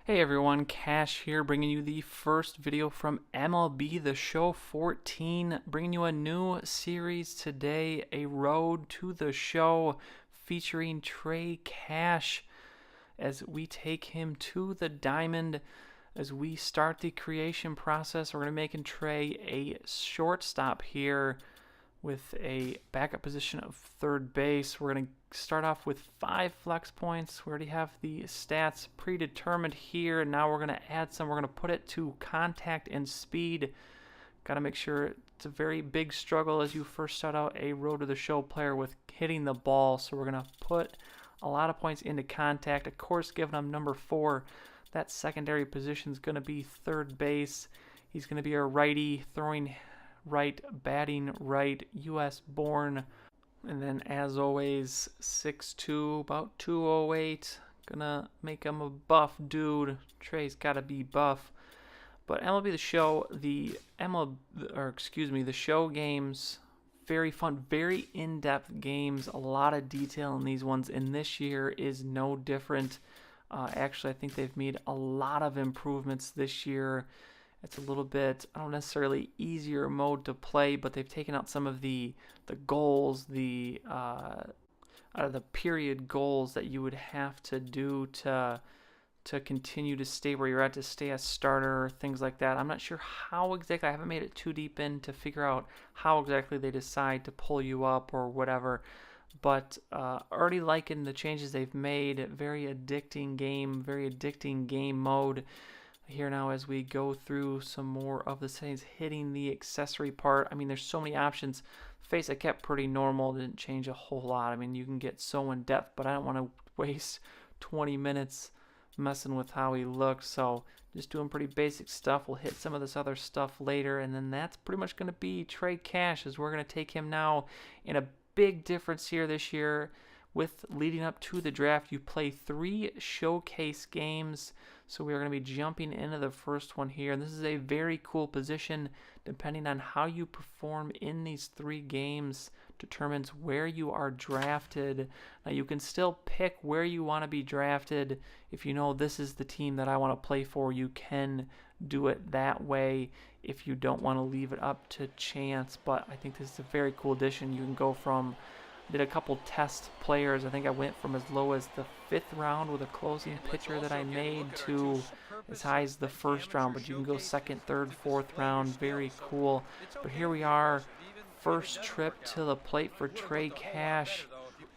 Hey everyone, Cash here, bringing you the first video from MLB The Show 14, bringing you a new series today, A Road to the Show, featuring Trey Cash as we take him to the diamond. As we start the creation process, we're going to be making Trey a shortstop here with a backup position of third base. We're going to start off with 5 flex points. We already have the stats predetermined here, and now we're going to add some. We're going to put it to contact and speed. Got to make sure it's a very big struggle as you first start out a road to the show player with hitting the ball. So we're going to put a lot of points into contact. Of course, giving him number 4. That secondary position is going to be third base. He's going to be a righty, throwing right, batting right, U.S. born. And then, as always, 6'2", about 208. Gonna make him a buff dude. Trey's gotta be buff. But MLB The Show, the show games, very fun, very in-depth games. A lot of detail in these ones, and this year is no different. Actually, I think they've made a lot of improvements this year. It's a little bit, I don't necessarily easier mode to play, but they've taken out some of the goals, out of the period goals that you would have to do to continue to stay where you're at, to stay a starter, things like that. I'm not sure how exactly, I haven't made it too deep in to figure out how exactly they decide to pull you up or whatever. But already liking the changes they've made. Very addicting game mode. Here now as we go through some more of the settings, hitting the accessory part. I mean, there's so many options. Face I kept pretty normal, didn't change a whole lot. I mean, you can get so in depth, but I don't want to waste 20 minutes messing with how he looks. So just doing pretty basic stuff. We'll hit some of this other stuff later, and then that's pretty much going to be Trey Cash, as we're going to take him now. In a big difference here this year with leading up to the draft, you play 3 showcase games. So we are going to be jumping into the first one here. And this is a very cool position. Depending on how you perform in these 3 games determines where you are drafted. Now you can still pick where you want to be drafted. If you know this is the team that I want to play for, you can do it that way if you don't want to leave it up to chance. But I think this is a very cool addition. You can go from, did a couple test players. I think I went from as low as the 5th round with a closing pitcher that I made to as high as the 1st round. But you can go 2nd, 3rd, 4th round. Very cool. But here we are. First trip to the plate for Trey Cash.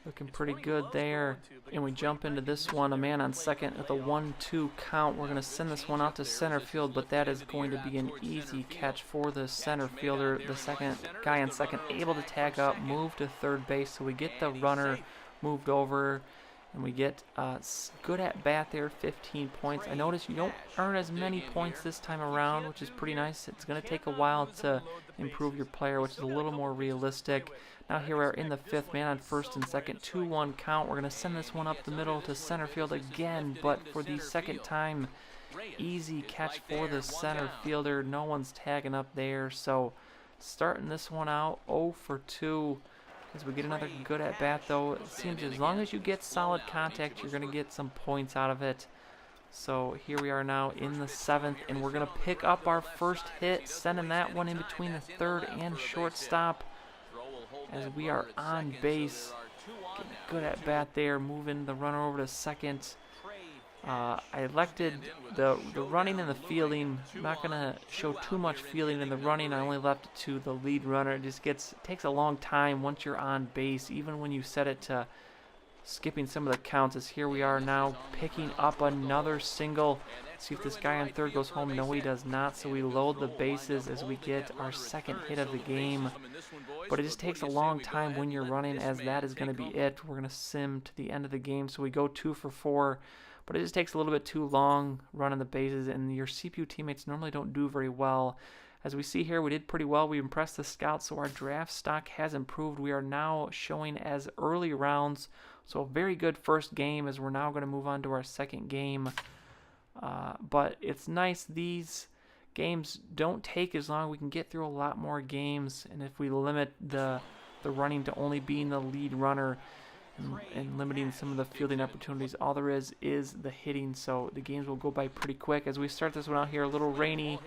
Looking pretty good there. And we jump into this one. A man on second with a 1-2 count. We're going to send this one out to center field, but that is going to be an easy catch for the center fielder. The second guy on second able to tag up, move to third base. So we get the runner moved over, and we get good at bat there, 15 points. I noticed you don't earn as many points this time around, which is pretty nice. It's going to take a while to improve your player, which is a little more realistic. Now here we are in the 5th, man on first and second, 2-1 count. We're going to send this one up the middle to center field again, but for the second time, easy catch for the center fielder. No one's tagging up there, so starting this one out 0 for 2. As we get another good at bat, though, it seems as long as you get solid contact, you're going to get some points out of it. So here we are now in the 7th, and we're going to pick up our first hit, sending that one in between the 3rd and shortstop. As we are on base, getting good at bat there, moving the runner over to second. I elected the running and the fielding. I'm not going to show too much fielding in the running. I only left it to the lead runner. It takes a long time once you're on base, even when you set it to skipping some of the counts. As here we are now picking up another single. See if this guy on third goes home. No, he does not. So we load the bases as we get our 2nd hit of the game. But it just takes a long time when you're running, as that is going to be it. We're going to sim to the end of the game. So we go 2 for 4. But it just takes a little bit too long running the bases, and your CPU teammates normally don't do very well. As we see here, we did pretty well. We impressed the scouts, so our draft stock has improved. We are now showing as early rounds, so a very good first game, as we're now going to move on to our 2nd game. But it's nice. These games don't take as long. We can get through a lot more games, and if we limit the running to only being the lead runner, and limiting some of the fielding opportunities. All there is the hitting, so the games will go by pretty quick. As we start this one out here, a little rainy,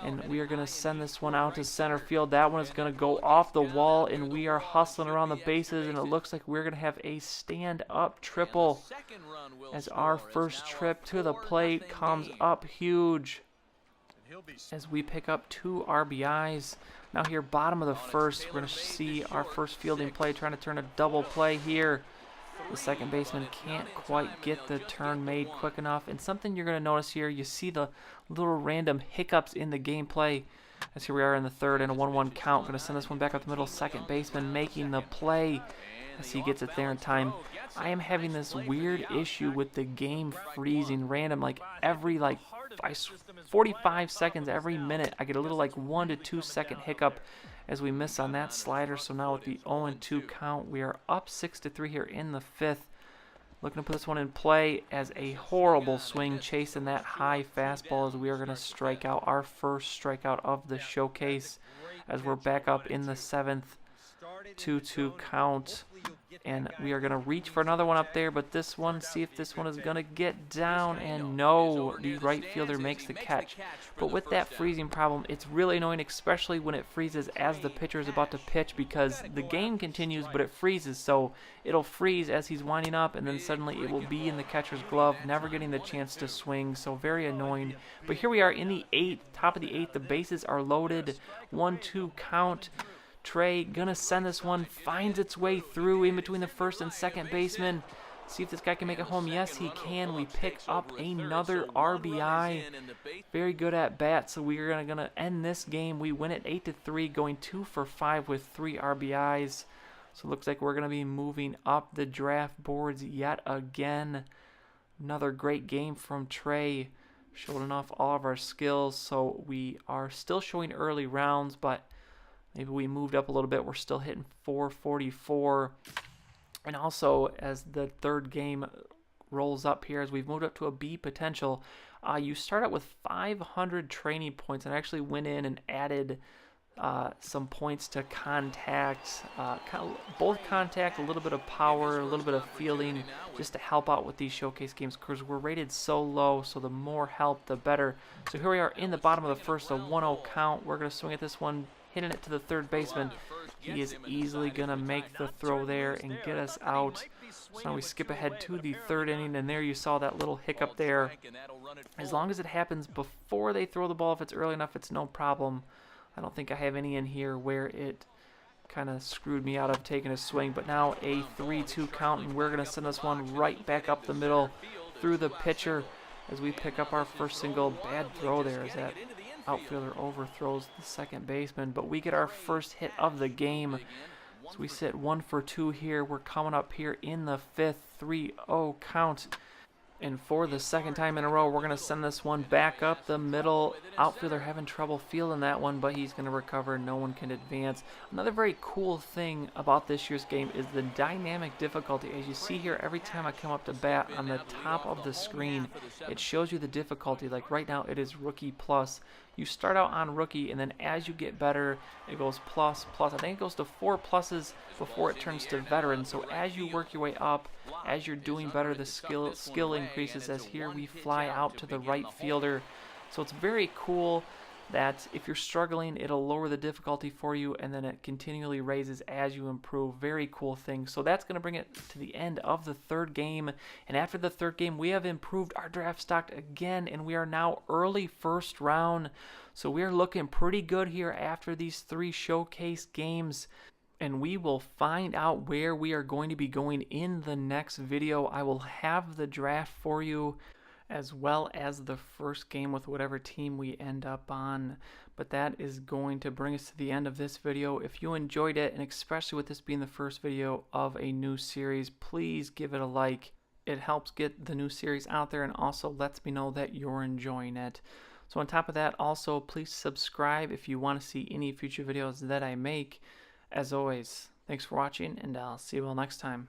and we are going to send this one out to center field. That one is going to go off the wall, and we are hustling around the bases, and it looks like we're going to have a stand-up triple as our first trip to the plate comes up huge as we pick up 2 RBIs. Now here, bottom of the first, we're going to see our first fielding play, trying to turn a double play here. The second baseman can't quite get the turn made quick enough. And something you're going to notice here, you see the little random hiccups in the gameplay. As here we are in the third and a 1-1 count. Going to send this one back up the middle. Second baseman making the play as he gets it there in time. I am having this weird issue with the game freezing random, like every 45 seconds, every minute, I get a little 1 to 2 second hiccup as we miss on that slider. So now with the 0-2 count, we are up 6-3 here in the 5th. Looking to put this one in play as a horrible swing, chasing that high fastball as we are going to strike out our first strikeout of the showcase as we're back up in the 7th. 2-2 count, and we are going to reach for another one up there, but this one, see if this one is going to get down, and no, the right fielder makes the catch. But with that freezing problem, it's really annoying, especially when it freezes as the pitcher is about to pitch, because the game continues, but it freezes, so it'll freeze as he's winding up, and then suddenly it will be in the catcher's glove, never getting the chance to swing, so very annoying. But here we are in the 8th, top of the 8th, the bases are loaded, 1-2 count. Trey gonna send this one, finds its way through in between the first and second baseman. See if this guy can make it home. Yes, he can. We pick up another RBI. Very good at bat. So we are gonna end this game. We win it 8-3, going 2 for 5 with 3 RBIs. So it looks like we're gonna be moving up the draft boards yet again. Another great game from Trey, showing off all of our skills. So we are still showing early rounds, but maybe we moved up a little bit. We're still hitting 444. And also, as the third game rolls up here, as we've moved up to a B potential, you start out with 500 training points. And I actually went in and added some points to contact, both contact, a little bit of power, a little bit of fielding, just to help out with these showcase games, because we're rated so low, so the more help, the better. So here we are in the bottom of the first, a 1-0 count. We're going to swing at this one, hitting it to the third baseman. He is easily going to make the throw there and get us out. So now we skip ahead to the third inning, and there you saw that little hiccup there. As long as it happens before they throw the ball, if it's early enough, it's no problem. I don't think I have any in here where it kind of screwed me out of taking a swing. But now a 3-2 count, and we're going to send this one right back up the middle through the pitcher as we pick up our first single. Bad throw there as that outfielder overthrows the second baseman, but we get our first hit of the game. So we sit 1 for 2 here. We're coming up here in the 5th, 3-0 count. And for the second time in a row, we're going to send this one back up the middle. Outfielder having trouble fielding that one, but he's going to recover. No one can advance. Another very cool thing about this year's game is the dynamic difficulty. As you see here, every time I come up to bat, on the top of the screen, it shows you the difficulty. Like right now, it is Rookie Plus. You start out on Rookie, and then as you get better, it goes Plus, Plus. I think it goes to 4 pluses before it turns to Veteran. So as you work your way up, as you're doing better, the skill increases. As here we fly out to the right fielder. So it's very cool that if you're struggling, it'll lower the difficulty for you, and then it continually raises as you improve. Very cool thing. So that's going to bring it to the end of the third game. And after the third game, we have improved our draft stock again, and we are now early first round. So we are looking pretty good here after these 3 showcase games. And we will find out where we are going to be going in the next video. I will have the draft for you, as well as the first game with whatever team we end up on. But that is going to bring us to the end of this video. If you enjoyed it, and especially with this being the first video of a new series, please give it a like. It helps get the new series out there and also lets me know that you're enjoying it. So on top of that, also please subscribe if you want to see any future videos that I make. As always, thanks for watching, and I'll see you all next time.